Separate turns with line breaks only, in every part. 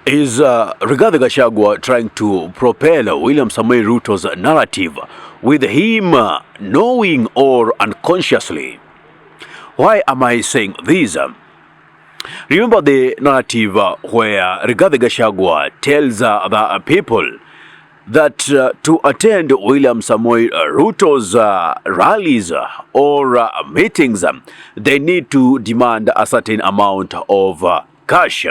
Is Rigathi Gachagua trying to propel William Samoei Ruto's narrative with him knowing or unconsciously? Why am I saying this? Remember the narrative where Rigathi Gachagua tells the people that to attend William Samoei Ruto's rallies or meetings, they need to demand a certain amount of cash.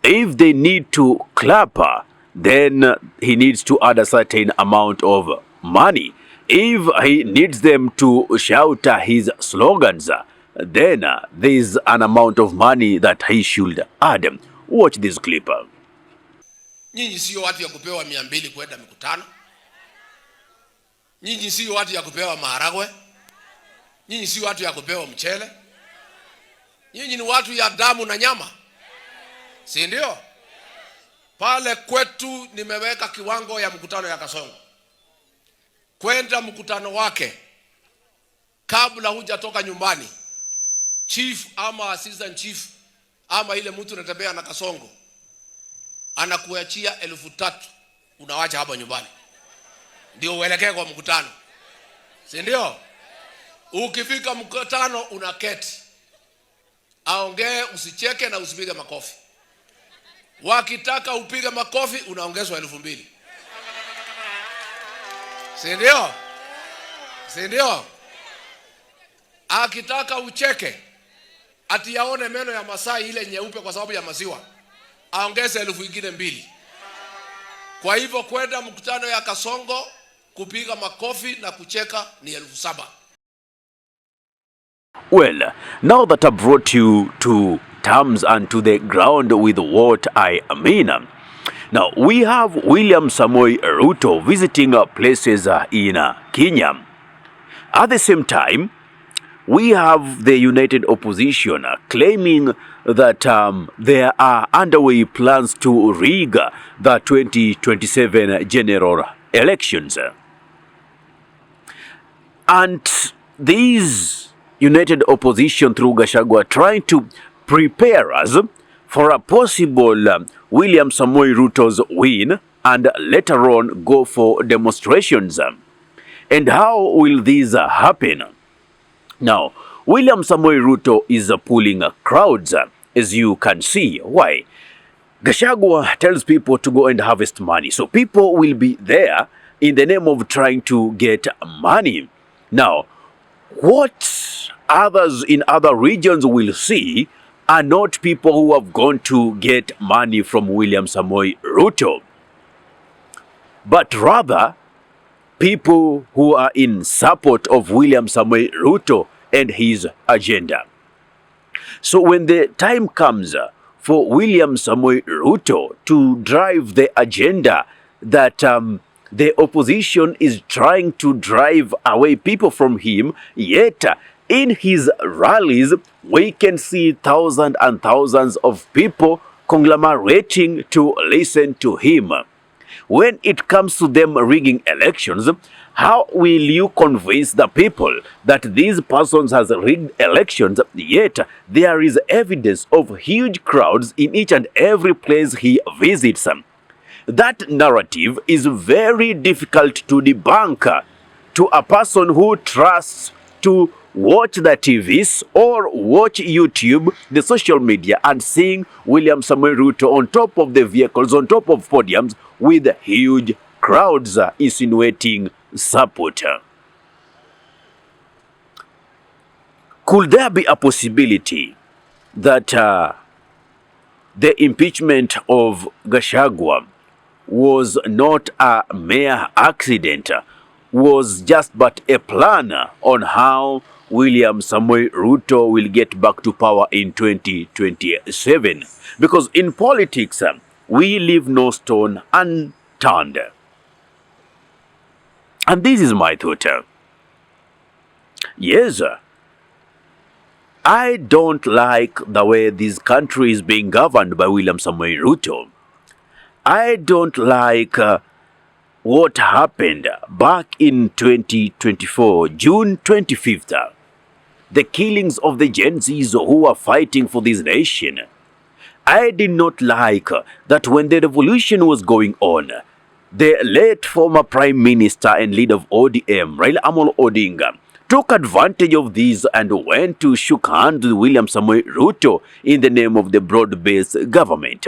If they need to clap, then he needs to add a certain amount of money. If he needs them to shout his slogans, then there's an amount of money that he should add. Watch this clip.
Nyinyi sio watu ya kupewa 200 kwenda mikutano. Nyinyi sio watu ya kupewa maharagwe. Nyinyi sio watu ya kupewa mchele. Nyinyi ni watu ya damu na nyama. Si ndio? Pale kwetu nimeweka kiwango ya mkutano ya Kasongo. Kwenda mkutano wake kabla hujatoka nyumbani, chief ama assistant chief ama ile mtu Natembeya na Kasongo anakuachia 3,000 unawacha hapa nyumbani ndio uelekee kwa mkutano, si ndio? Ukifika mkutano unaketi, aongee, usicheke na usipige makofi. Wakitaka upige makofi unaongezwa 2,000, si ndio? Si ndio? Akitaka ucheke ati yaone meno ya Masai ile nyeupe kwa sababu ya maziwa, aongeze 2,000. Kwa hivyo kwenda mkutano ya Kasongo kupiga makofi na kucheka ni 7,000.
Well, now that I brought you to terms and to the ground with what I mean, now we have William Samoei Ruto visiting places in Kenya. At the same time, we have the United Opposition claiming that there are underway plans to rig the 2027 general elections. And these United Opposition through Gachagua trying to prepare us for a possible William Samoei Ruto's win and later on go for demonstrations. And how will this happen? Now, William Samoei Ruto is pulling crowds, as you can see. Why? Gachagua tells people to go and harvest money. So people will be there in the name of trying to get money. Now, what others in other regions will see are not people who have gone to get money from William Samoei Ruto, but rather people who are in support of William Samoei Ruto and his agenda. So when the time comes for William Samoei Ruto to drive the agenda that the opposition is trying to drive away people from him, yet in his rallies we can see thousands and thousands of people conglomerating to listen to him. When it comes to them rigging elections, how will you convince the people that these persons has rigged elections, yet there is evidence of huge crowds in each and every place he visits? That narrative is very difficult to debunk to a person who trusts to watch the TVs or watch YouTube, the social media, and seeing William Samoei Ruto on top of the vehicles, on top of podiums, with huge crowds insinuating support. Could there be a possibility that the impeachment of Gachagua was not a mere accident, was just but a plan on how William Samoei Ruto will get back to power in 2027? Because in politics, we leave no stone unturned. And this is my thought. Yes, I don't like the way this country is being governed by William Samoei Ruto. I don't like what happened back in 2024, June 25th. The killings of the Gen Zs who are fighting for this nation. I did not like that when the revolution was going on, the late former Prime Minister and leader of ODM, Raila Amolo Odinga, took advantage of this and went to shook hands with William Samoei Ruto in the name of the broad-based government,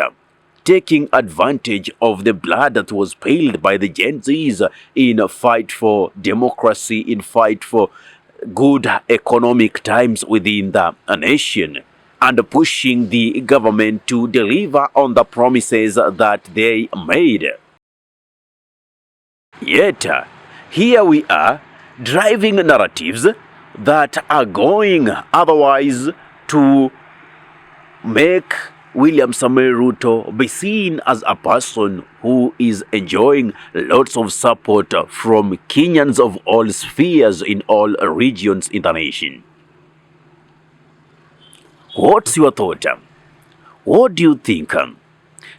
taking advantage of the blood that was spilled by the Gen Zs in a fight for democracy, in fight for good economic times within the nation, and pushing the government to deliver on the promises that they made. Yet, here we are, driving narratives that are going otherwise to make William Samoei Ruto be seen as a person who is enjoying lots of support from Kenyans of all spheres in all regions in the nation. What's your thought? What do you think?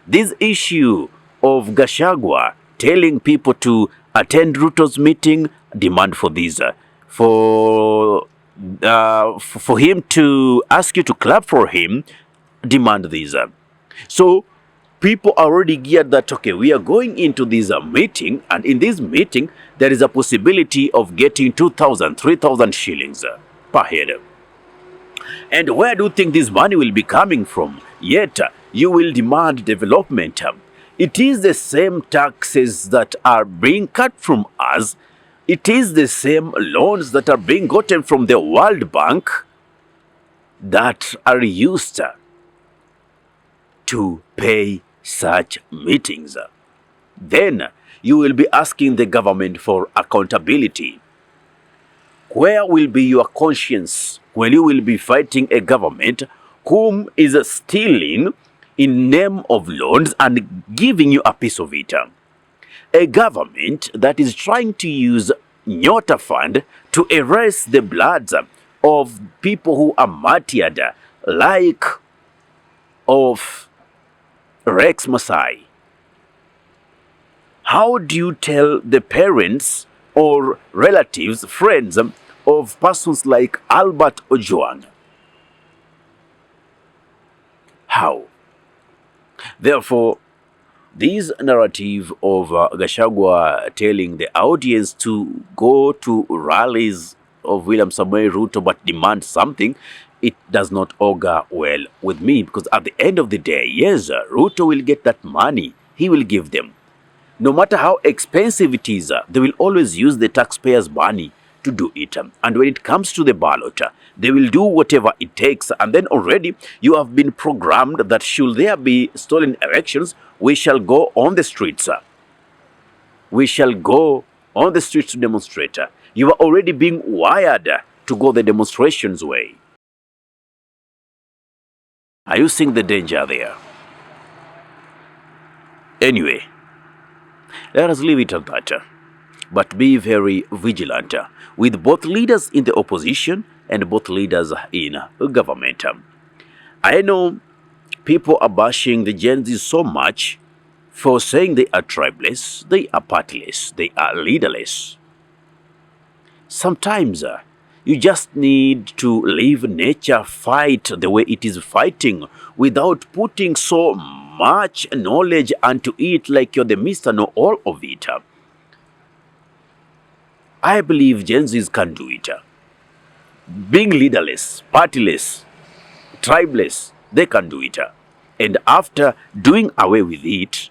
This issue of Gachagua telling people to attend Ruto's meeting, demand for this, for him to ask you to clap for him, demand this. So people are already geared that, okay, we are going into this meeting, and in this meeting there is a possibility of getting 2,000, 3,000 shillings per head. And where do you think this money will be coming from? Yet you will demand development. It is the same taxes that are being cut from us. It is the same loans that are being gotten from the World Bank that are used to pay such meetings. Then you will be asking the government for accountability. Where will be your conscience when you will be fighting a government whom is stealing in name of loans and giving you a piece of it? A government that is trying to use Nyota Fund to erase the bloods of people who are martyred, like of Rex Masai. How do you tell the parents or relatives, friends of persons like Albert Ojwang? How? Therefore, this narrative of Gachagua telling the audience to go to rallies of William Samoei Ruto but demand something, it does not augur well with me, because at the end of the day, yes, Ruto will get that money. He will give them. No matter how expensive it is, they will always use the taxpayers' money to do it. And when it comes to the ballot, they will do whatever it takes. And then already you have been programmed that should there be stolen elections, we shall go on the streets. We shall go on the streets to demonstrate. You are already being wired to go the demonstrations way. Are you seeing the danger there? Anyway, let us leave it at that. But be very vigilant with both leaders in the opposition and both leaders in government. I know people are bashing the Gen Z so much for saying they are tribeless, they are partyless, they are leaderless. Sometimes you just need to leave nature fight the way it is fighting without putting so much knowledge onto it like you're the Mr. Know-all of it. I believe Gen Zs can do it. Being leaderless, partyless, tribeless, they can do it. And after doing away with it,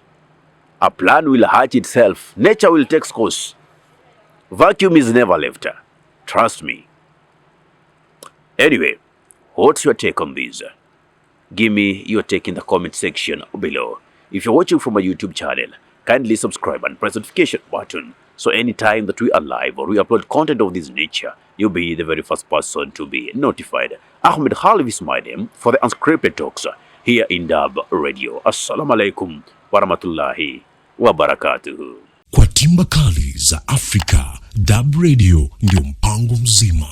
a plan will hatch itself. Nature will take course. Vacuum is never left. Trust me. Anyway, what's your take on this? Give me your take in the comment section below. If you're watching from my YouTube channel, kindly subscribe and press the notification button, so anytime that we are live or we upload content of this nature, you'll be the very first person to be notified. Ahmed Khalif is my name for the unscripted talks here in Dab Radio. Assalamu alaikum warahmatullahi wabarakatuhu.
Kwa timba kali za Afrika, Dab Radio ndio mpango mzima.